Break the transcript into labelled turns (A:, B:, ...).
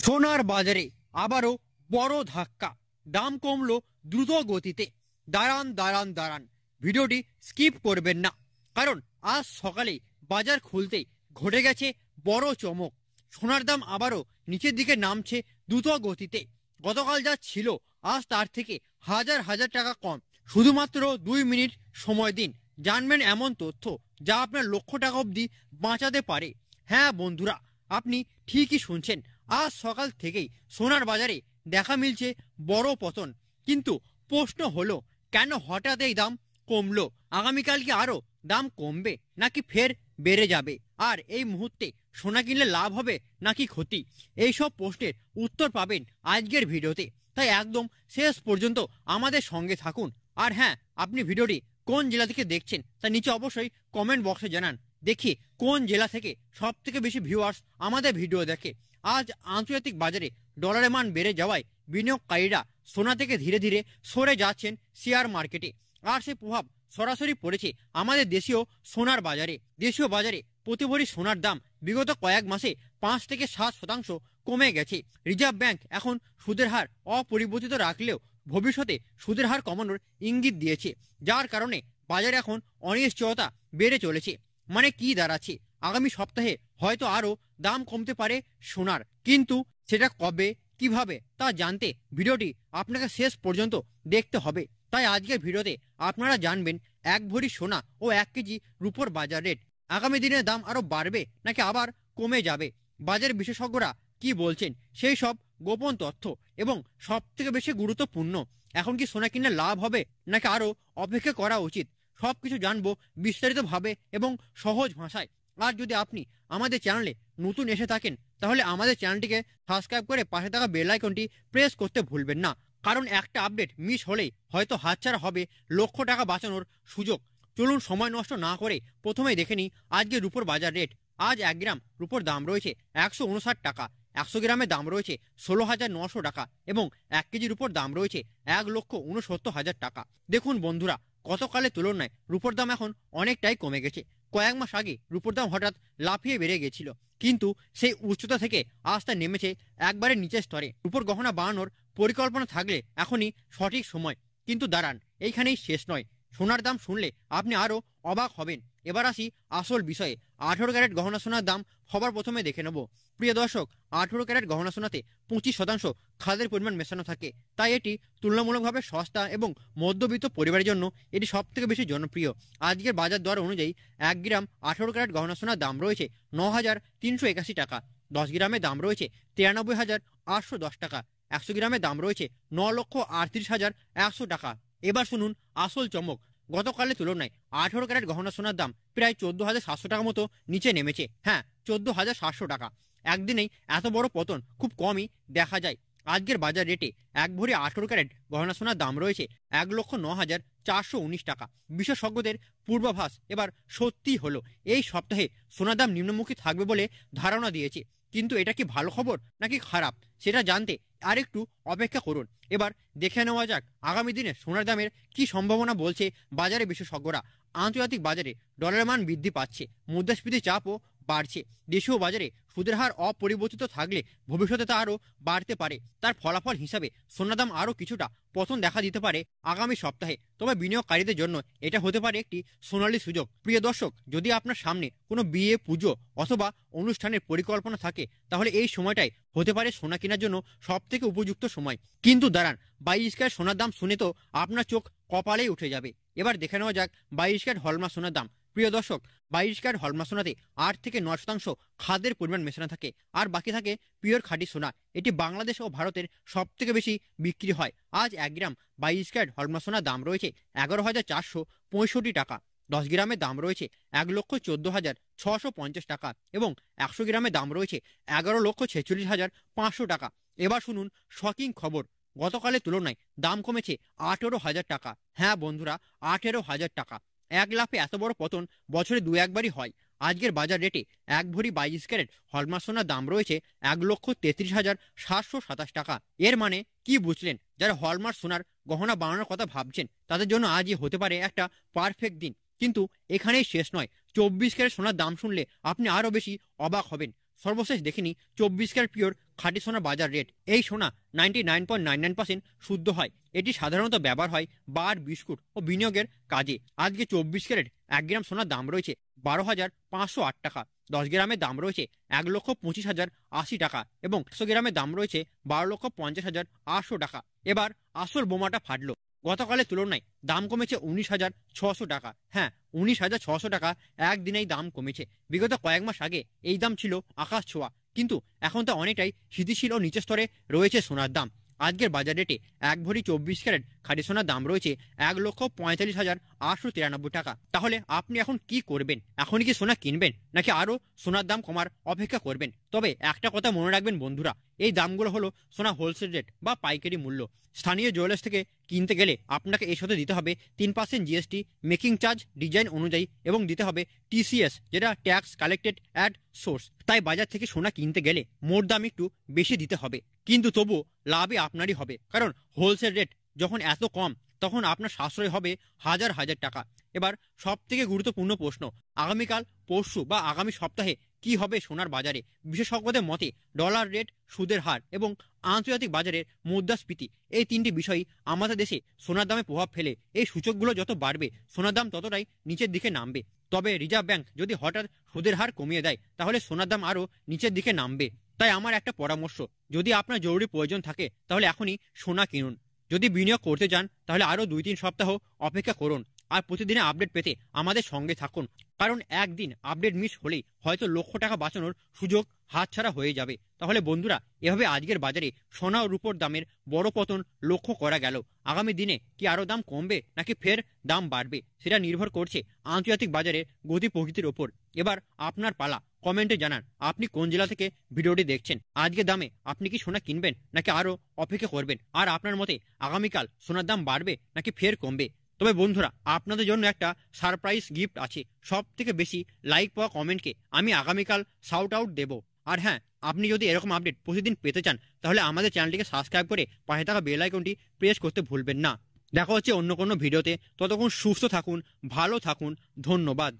A: সোনার বাজারে আবারও বড় ধাক্কা, দাম কমলো দ্রুত গতিতে। দাঁড়ান দাঁড়ান দাঁড়ান, ভিডিওটি স্কিপ করবেন না, কারণ আজ সকালে বাজার খুলতেই ঘটে গেছে বড় চমক। সোনার দাম আবারও নিচের দিকে নামছে দ্রুত গতিতে। গতকাল যা ছিল আজ তার থেকে হাজার হাজার টাকা কম। শুধুমাত্র 2 মিনিট সময় দিন, জানবেন এমন তথ্য যা আপনার লক্ষ টাকা অবধি বাঁচাতে পারে। হ্যাঁ বন্ধুরা, আপনি ঠিকই শুনছেন, আজ সকাল থেকেই সোনার বাজারে দেখা মিলছে বড় পতন। কিন্তু প্রশ্ন হলো, কেন হঠাৎ এই দাম কমলো? আগামীকাল কি আরো দাম কমবে, নাকি ফের বেড়ে যাবে? আর এই মুহূর্তে সোনা কিনলে লাভ হবে নাকি ক্ষতি? এইসব প্রশ্নের উত্তর পাবেন আজকের ভিডিওতে, তাই একদম শেষ পর্যন্ত আমাদের সঙ্গে থাকুন। আর হ্যাঁ, আপনি ভিডিওটি কোন জেলা থেকে দেখছেন তা নিচে অবশ্যই কমেন্ট বক্সে জানান, দেখি কোন জেলা থেকে সব থেকে বেশি ভিউয়ার্স আমাদের ভিডিও দেখে। আজ আন্তর্জাতিক বাজারে ডলারের মান বেড়ে যাওয়ায় বিনিয়োগকারীরা সোনা থেকে ধীরে ধীরে সরে যাচ্ছেন শেয়ার মার্কেটে। আর সেই প্রভাব সরাসরি পড়েছে আমাদের দেশীয় সোনার বাজারে। দেশীয় বাজারে প্রতি ভরি সোনার দাম বিগত কয়েক মাসে 5 থেকে 7% কমে গেছে। রিজার্ভ ব্যাংক এখন সুদের হার অপরিবর্তিত রাখলেও ভবিষ্যতে সুদের হার কমানোর ইঙ্গিত দিয়েছে, যার কারণে বাজারে এখন অনিশ্চয়তা বেড়ে চলেছে। মানে কি দাঁড়াচ্ছে, আগামী সপ্তাহে হয়তো আরো দাম কমতে পারে সোনার, কিন্তু সেটা কবে, কিভাবে তা জানতে ভিডিওটি আপনাকে শেষ পর্যন্ত দেখতে হবে। তাই আজকের ভিডিওতে আপনারা জানবেন 1 ভরি সোনা ও 1 কেজি রূপোর বাজার রেট। আগামী দিনে দাম আরো বাড়বে নাকি আবার কমে যাবে, বাজার বিশেষজ্ঞরা কি বলছেন, সেই সব গোপন তথ্য এবং সব থেকে বেশি গুরুত্বপূর্ণ, এখন কি সোনা কিনে লাভ হবে নাকি আরো অপেক্ষা করা উচিত, সবকিছু জানবো বিস্তারিতভাবে এবং সহজ ভাষায়। আর যদি আপনি আমাদের চ্যানেলে নতুন এসে থাকেন, তাহলে আমাদের চ্যানেলটিকে সাবস্ক্রাইব করে পাশে থাকা বেল আইকনটি প্রেস করতে ভুলবেন না, কারণ একটা আপডেট মিস হলেই হয়তো হাতছাড়া হবে লক্ষ টাকা বাঁচানোর সুযোগ। চলুন সময় নষ্ট না করে প্রথমেই দেখে নিই আজকে রূপোর বাজার রেট। আজ 1 গ্রাম রূপোর দাম রয়েছে 159 টাকা, 100 গ্রামের দাম রয়েছে 16,900 টাকা এবং 1 কেজি রূপোর দাম রয়েছে 1,69,000 টাকা। দেখুন বন্ধুরা, গতকালের তুলনায় রূপোর দাম এখন অনেকটাই কমে গেছে। কয়েক মাস আগে রূপোর দাম হঠাৎ লাফিয়ে বেড়ে গেছিল, কিন্তু সেই উচ্চতা থেকে আজ তা নেমেছে একবারে নিচের স্তরে। রূপোর গহনা বানানোর পরিকল্পনা থাকলে এখনই সঠিক সময়। কিন্তু দাঁড়ান, এইখানেই শেষ নয়, সোনার দাম শুনলে আপনি আরো অবাক হবেন। এবার আসি আসল বিষয়ে। 18 ক্যারেট গহনা সোনার দাম সবার প্রথমে দেখে নেব। প্রিয় দর্শক, 18 ক্যারেট গহনা সোনাতে 25% খাদের পরিমাণ মেশানো থাকে, তাই এটি তুলনামূলকভাবে সস্তা এবং মধ্যবিত্ত পরিবারের জন্য এটি সব থেকে বেশি জনপ্রিয়। আজকের বাজার দর অনুযায়ী 1 গ্রাম 18 ক্যারেট গহনা সোনার দাম রয়েছে 9,381 টাকা, 10 গ্রামের দাম রয়েছে 93,810 টাকা, 100 গ্রামের দাম রয়েছে 9,38,100 টাকা। এবার শুনুন আসল চমক। গতকালের তুলনায় 18 ক্যারেট গহনা সোনার দাম প্রায় 14,700 টাকা মতো নিচে নেমেছে। হ্যাঁ, 14,700 টাকা। একদিনেই এত বড় পতন খুব কমই দেখা যায়। আজকের বাজার রেটে 1 ভরি 18 ক্যারেট গহনা সোনার দাম রয়েছে 1,09,419 টাকা। বিশেষজ্ঞদের পূর্বাভাস এবার সত্যি হলো, এই সপ্তাহে সোনার দাম নিম্নমুখী থাকবে বলে ধারণা দিয়েছে। কিন্তু এটা কি ভালো খবর নাকি খারাপ, সেটা জানতে আরেকটু অপেক্ষা করুন। এবার দেখে নেওয়া যাক আগামী দিনে সোনার দামের কি সম্ভাবনা বলছে বাজারে বিশেষজ্ঞরা। আন্তর্জাতিক বাজারে ডলারের মান বৃদ্ধি পাচ্ছে, মুদ্রাস্ফীতির চাপও বাড়ছে। দেশীয় বাজারে সুদের হার অপরিবর্তিত থাকলে ভবিষ্যতে তা আরও বাড়তে পারে। তার ফলাফল হিসাবে সোনার দাম আরও কিছুটা পতন দেখা দিতে পারে আগামী সপ্তাহে। তবে বিনিয়োগকারীদের জন্য এটা হতে পারে একটি সোনালী সুযোগ। প্রিয় দর্শক, যদি আপনার সামনে কোনো বিয়ে, পুজো অথবা অনুষ্ঠানের পরিকল্পনা থাকে, তাহলে এই সময়টাই হতে পারে সোনা কেনার জন্য সব থেকে উপযুক্ত সময়। কিন্তু দাঁড়ান, 22 ক্যারেট সোনার দাম শুনে তো আপনার চোখ কপালেই উঠে যাবে। এবার দেখে নেওয়া যাক 22 ক্যারেট হলমার্ক সোনার দাম। প্রিয় দর্শক, 22 ক্যারেট হলমার্ক সোনাতে 8 থেকে 9% খাদ্যের পরিমাণ মেশানো থাকে, আর বাকি থাকে পিওর খাঁটি সোনা। এটি বাংলাদেশ ও ভারতের সব থেকে বেশি বিক্রি হয়। আজ 1 গ্রাম 22 ক্যারেট হলমার্ক সোনার দাম রয়েছে 11,465 টাকা, 10 গ্রামের দাম রয়েছে 1,14,650 টাকা এবং 100 গ্রামের দাম রয়েছে 11,46,500 টাকা। এবার শুনুন শকিং খবর, গতকালের তুলনায় দাম কমেছে 18,000 টাকা। হ্যাঁ বন্ধুরা, 18,000 টাকা। এক লাফে এত বড় পতন বছরে 2-1বারই হয়। আজকের বাজার রেটে 1 ভরি 22 ক্যারেট হলমার্ক সোনার দাম রয়েছে 1,33,727 টাকা। এর মানে কি বুঝলেন? যারা হলমার্ক সোনার গহনা বানানোর কথা ভাবছেন, তাদের জন্য আজই হতে পারে একটা পারফেক্ট দিন। কিন্তু এখানেই শেষ নয়, 24 ক্যারেট সোনার দাম শুনলে আপনি আরও বেশি অবাক হবেন। সর্বশেষ দেখিনি 24 ক্যারেট পিওর খাঁটি সোনার বাজার রেট। এই সোনা 99.99% শুদ্ধ হয়। এটি সাধারণত ব্যবহার হয় বার, বিস্কুট ও বিনিয়োগের কাজে। আজকে 24 ক্যারেট 1 গ্রাম সোনার দাম রয়েছে 12,508 টাকা। 10 গ্রামের দাম রয়েছে 1,25,080 টাকা এবং 100 গ্রামের দাম রয়েছে 12,50,800 টাকা। এবার আসল বোমাটা ফাটলো। গতকালের তুলনায় দাম কমেছে 19,600 টাকা। হ্যাঁ, 19,600 টাকা একদিনেই দাম কমেছে। বিগত কয়েক মাস আগে এই দাম ছিল আকাশ ছোঁয়া, কিন্তু এখন তা অনেকটাই স্থিতিশীল ও নিচের স্তরে রয়েছে সোনার দাম। আজকের বাজার রেটে 1 ভরি 24 ক্যারেট খাঁটি সোনার দাম রয়েছে 1,45,893 টাকা। তাহলে আপনি এখন কি করবেন? এখনই কি সোনা কিনবেন, নাকি আরও সোনার দাম কমার অপেক্ষা করবেন? তবে একটা কথা মনে রাখবেন বন্ধুরা, এই দামগুলো হলো সোনা হোলসেল রেট বা পাইকারি মূল্য। স্থানীয় জুয়েলার্স থেকে কিনতে গেলে আপনাকে এর সাথে দিতে হবে 3% জিএসটি, মেকিং চার্জ ডিজাইন অনুযায়ী, এবং দিতে হবে টিসিএস, যেটা ট্যাক্স কালেক্টেড অ্যাট সোর্স। তাই বাজার থেকে সোনা কিনতে গেলে মোট দাম একটু বেশি দিতে হবে, কিন্তু তবুও লাভে আপনারই হবে। কারণ হোলসেল রেট যখন এত কম, তখন আপনার সাশ্রয় হবে হাজার হাজার টাকা। এবার সব থেকে গুরুত্বপূর্ণ প্রশ্ন, আগামীকাল, পরশু বা আগামী সপ্তাহে কি হবে সোনার বাজারে? বিশেষজ্ঞদের মতে ডলার রেট, সুদের হার এবং আন্তর্জাতিক বাজারের মুদ্রাস্ফীতি, এই 3টি বিষয়ই আমাদের দেশে সোনার দামে প্রভাব ফেলে। এই সূচকগুলো যত বাড়বে, সোনার দাম ততটাই নিচের দিকে নামবে। তবে রিজার্ভ ব্যাংক যদি হঠাৎ সুদের হার কমিয়ে দেয়, তাহলে সোনার দাম আরও নিচের দিকে নামবে। তাই আমার একটা পরামর্শ, যদি আপনার জরুরি প্রয়োজন থাকে তাহলে এখনই সোনা কিনুন। যদি বিনিয়োগ করতে চান তাহলে আরও 2-3 সপ্তাহ অপেক্ষা করুন। আর প্রতিদিনের আপডেট পেতে আমাদের সঙ্গে থাকুন, কারণ একদিন আপডেট মিস হলেই হয়তো লক্ষ টাকা বাঁচানোর সুযোগ হাতছাড়া হয়ে যাবে। তাহলে বন্ধুরা, এভাবে আজকের বাজারে সোনা ও রূপোর দামের বড় পতন লক্ষ্য করা গেল। আগামী দিনে কি আরও দাম কমবে নাকি ফের দাম বাড়বে, সেটা নির্ভর করছে আন্তর্জাতিক বাজারের গতি প্রকৃতির ওপর। এবার আপনার পালা, কমেন্টে জানান আপনি কোন জেলা থেকে ভিডিওটি দেখছেন। আজকের দামে আপনি কি সোনা কিনবেন নাকি আরও অপেক্ষা করবেন? আর আপনার মতে আগামীকাল সোনার দাম বাড়বে নাকি ফের কমবে? তবে বন্ধুরা, আপনাদের জন্য একটা সারপ্রাইজ গিফট আছে। সব থেকে বেশি লাইক পাওয়া কমেন্টকে আমি আগামীকাল শাউট আউট দেব। আর হ্যাঁ, আপনি যদি এরকম আপডেট প্রতিদিন পেতে চান তাহলে আমাদের চ্যানেলটিকে সাবস্ক্রাইব করে পাশে থাকা বেল আইকনটি প্রেস করতে ভুলবেন না। দেখা হচ্ছে অন্য কোনো ভিডিওতে। ততক্ষণ সুস্থ থাকুন, ভালো থাকুন, ধন্যবাদ।